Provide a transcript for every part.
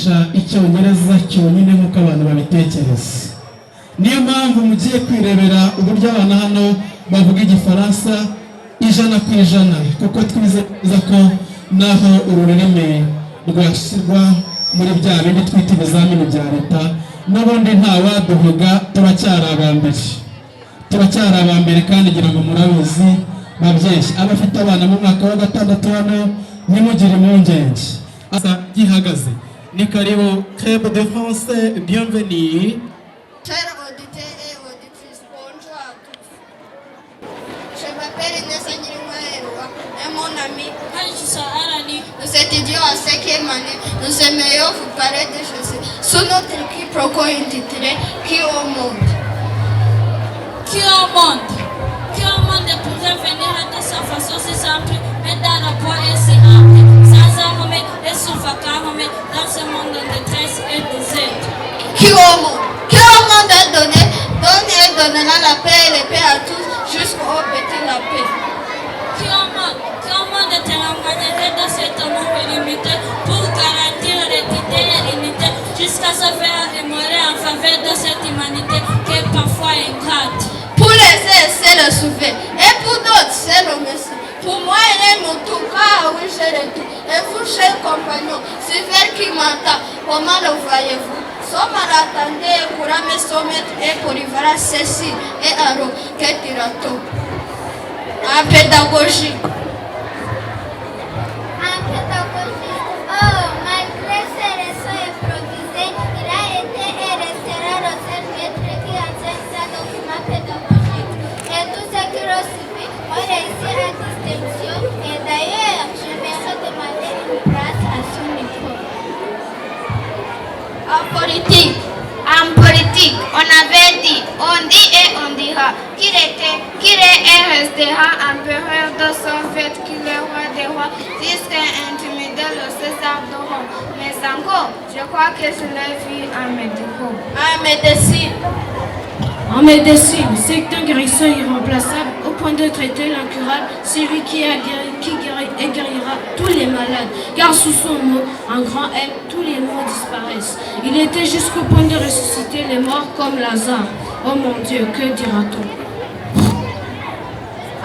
kwigisha icyongereza cyonyine nk'uko abantu babitekereza. Niyo mpamvu mugiye kwirebera uburyo abana hano bavuga igifaransa 100% kuko twizeza ko naho uru rurimi rwashyirwa muri bya bindi twita ibizamini bya leta n'ubundi ntawaduhuga turacyari abambere kandi ngira ngo murabizi babyeyi abafite abana mu mwaka wa 6 hano nimugire impungenge. Asa gihagaze ni karibu Club de France, bienvenue. Chers auditeurs et auditrices, bonjour à tous. Je m'appelle Inès Agirimaerwa et mon ami Aïcha Arani. Nous étudions en 5e année. Nous aimerions vous parler de choses sur notre équipe intitulée Qui au monde. Qui au monde? Qui au monde pourrait venir de sa façon si simple, mais dans le poids et si ample, sans armée et suffocant, dans ce monde de détresse et de zèle. Qui au monde? Qui au monde a donné, donne et donnera la paix et les paix à tous jusqu'au petit la paix. Qui au monde témoignerait de cet amour illimité pour garantir l'équité et l'unité jusqu'à se faire émorer en faveur de cette humanité qui est parfois ingrate. Pour les uns, c'est le souffle, et pour d'autres, c'est le messie. Pour moi, il est mon tout, car oui, j'ai le tout. Et vous, chers compagnons, suivez qui m'entend, comment le voyez-vous? Somme à l'attendre, pour me soumettre et pour y voir Cécile et Aro, que dira-t-on? En pédagogie. Oh, malgré ses leçons improvisées, il a été et restera le seul maître qui enseigne sa document pédagogique. Et tous ceux qui l'ont suivi ont réussi à distinction. Et d'ailleurs, je vais demander une place à son micro. En politique, on avait dit, on dit et on dira qu'il est et restera empereur de son fait, qu'il est roi des rois, jusqu'à intimider le César de Rome. Mais encore, je crois que je l'ai vu en médecine. En médecine, c'est un guérisseur irremplaçable au point de traiter l'incurable, celui qui guérit et guérira tous les malades. Car sous son nom, un grand M, tous les maux disparaissent. Il était jusqu'au point de ressusciter les morts comme Lazare. Oh mon Dieu, que dira-t-on?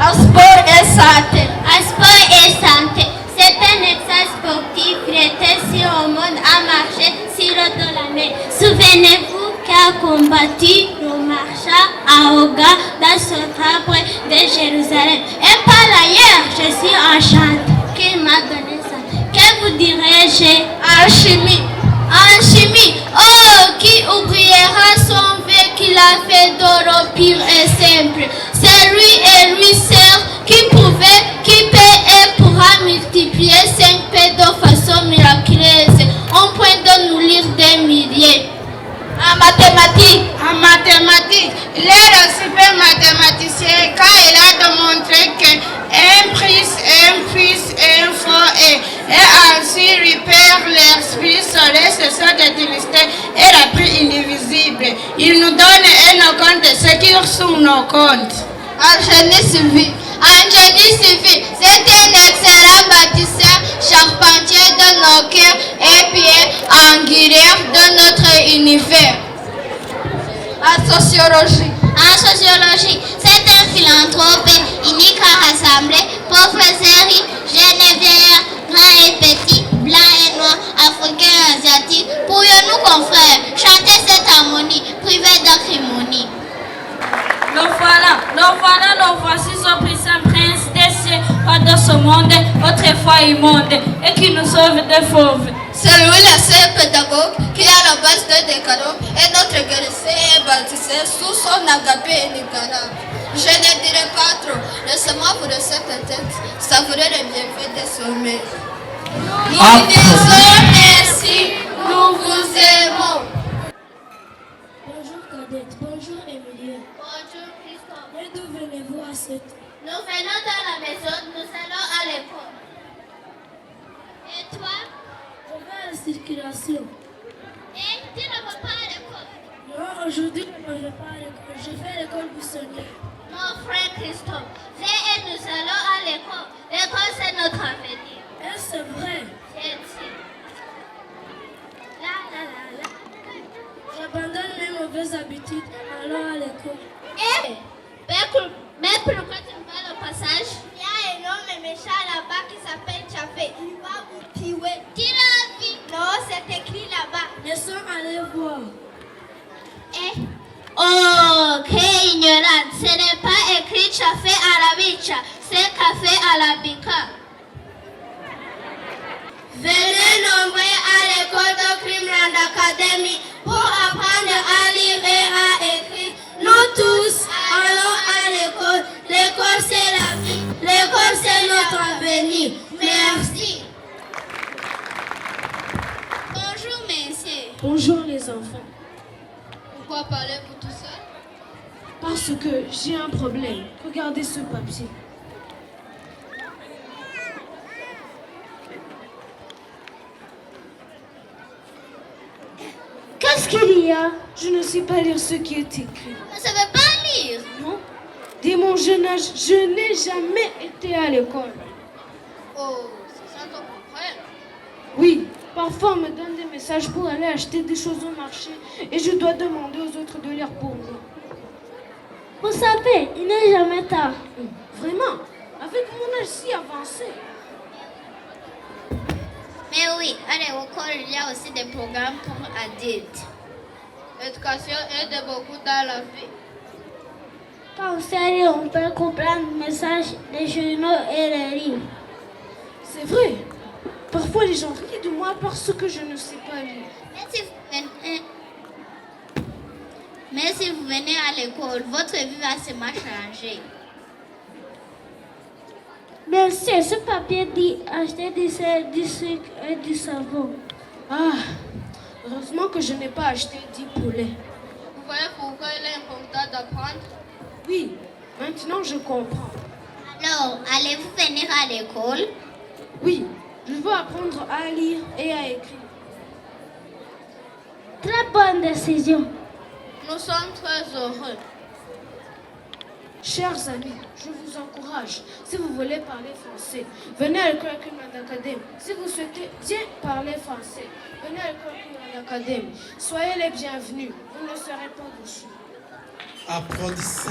En sport et santé. En sport et santé, c'est un médecin sportif. Il était sur au monde à marcher sur le dos la mer. Souvenez-vous qui a combattu le marchand à Oga dans ce arbre de Jérusalem. Et par ailleurs, je suis enchantée qu'il m'a donné ça. Que vous dirais-je? En chimie. En chimie, oh, qui oubliera son vœu qu'il a fait d'or pur et simple. C'est lui et lui seul qui pouvait, qui peut et pourra multiplier 5 paix de façon miraculeuse, au point de nous lire des milliers. En mathématiques. En mathématiques, il est le super mathématicien car il a démontré que 1 plus 1 plus 1 fois et ainsi repère l'esprit solaire, c'est ça de divinité et la plus indivisible. Il nous donne et nos comptes ce qui sont nos comptes. En génie civil. En génie civil, c'est un excellent bâtisseur, charpentier de nos cœurs et pieds angulaires de notre univers. En sociologie. En sociologie, c'est un philanthrope unique à rassembler pauvres et riches, jeunes et vieillards, grands et petits, blancs et noirs, africains et asiatiques. Pourrions-nous, confrères, chanter cette harmonie privée d'acrimonie? Le voici son puissant prince des cieux, roi de ce monde, autrefois immonde, et qui nous sauve des fauves. C'est lui le seul pédagogue qui a la base de décalogue et notre guérisseur est baptisé sous son agapé inégalable. Je ne dirai pas trop, laissez-moi vous laisser peut-être savourer les bienfaits des sommets. Nous vous disons merci, nous vous aimons. Bonjour Cadette, bonjour Emilie. Bonjour Christophe. Et d'où venez-vous à cette... Nous venons de la maison, nous allons à l'école. Et toi? Je vais à la circulation. Et tu ne vas pas à l'école? Non, aujourd'hui je ne vais pas à l'école, je fais l'école buissonnière. Mon frère Christophe, viens et nous allons à l'école. L'école c'est notre avenir. Et c'est vrai. C'est dit. La mauvaises habitudes, allons à l'école. Mais pourquoi tu me parles au passage? Il y a un homme méchant là-bas qui s'appelle Chafé. Il va vous tuer. Tu l'as vu? Non, c'est écrit là-bas. Laissons aller voir. Oh, quelle ignorante! Ce n'est pas écrit café arabica, c'est café arabica. Venez nombreux à l'école de Crimland Academy pour apprendre à lire et à écrire. Nous tous allons à l'école. L'école c'est la vie. L'école c'est notre avenir. Merci. Bonjour, messieurs. Bonjour les enfants. Pourquoi parlez-vous tout seul? Parce que j'ai un problème. Regardez ce papier. Qu'est-ce qu'il y a? Je ne sais pas lire ce qui est écrit. Vous ne savez pas lire? Non? Dès mon jeune âge, je n'ai jamais été à l'école. Oh, c'est ça ton problème. Oui, parfois on me donne des messages pour aller acheter des choses au marché et je dois demander aux autres de lire pour moi. Vous savez, il n'est jamais tard. Vraiment? Avec mon âge si avancé? Mais oui, à l'école, il y a aussi des programmes pour adultes. L'éducation aide beaucoup dans la vie. Quand on sait lire, on peut comprendre les messages, les journaux et les livres. C'est vrai. Parfois les gens rient de moi parce que je ne sais pas lire. Mais si vous venez à l'école, votre vie va se changer. Merci, ce papier dit acheter du sel, du sucre et du savon. Ah, heureusement que je n'ai pas acheté 10 poulets. Vous voyez pourquoi il est important d'apprendre? Oui, maintenant je comprends. Alors, allez-vous venir à l'école? Oui, je veux apprendre à lire et à écrire. Très bonne décision. Nous sommes très heureux. Chers amis, je vous encourage, si vous voulez parler français, venez à l'école Crimland Academy. Si vous souhaitez bien parler français, venez à l'école Crimland Academy. Soyez les bienvenus, vous ne serez pas déçus. Applaudissez.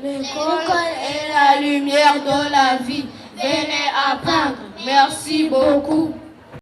L'école est la lumière de la vie. Venez apprendre. Merci beaucoup.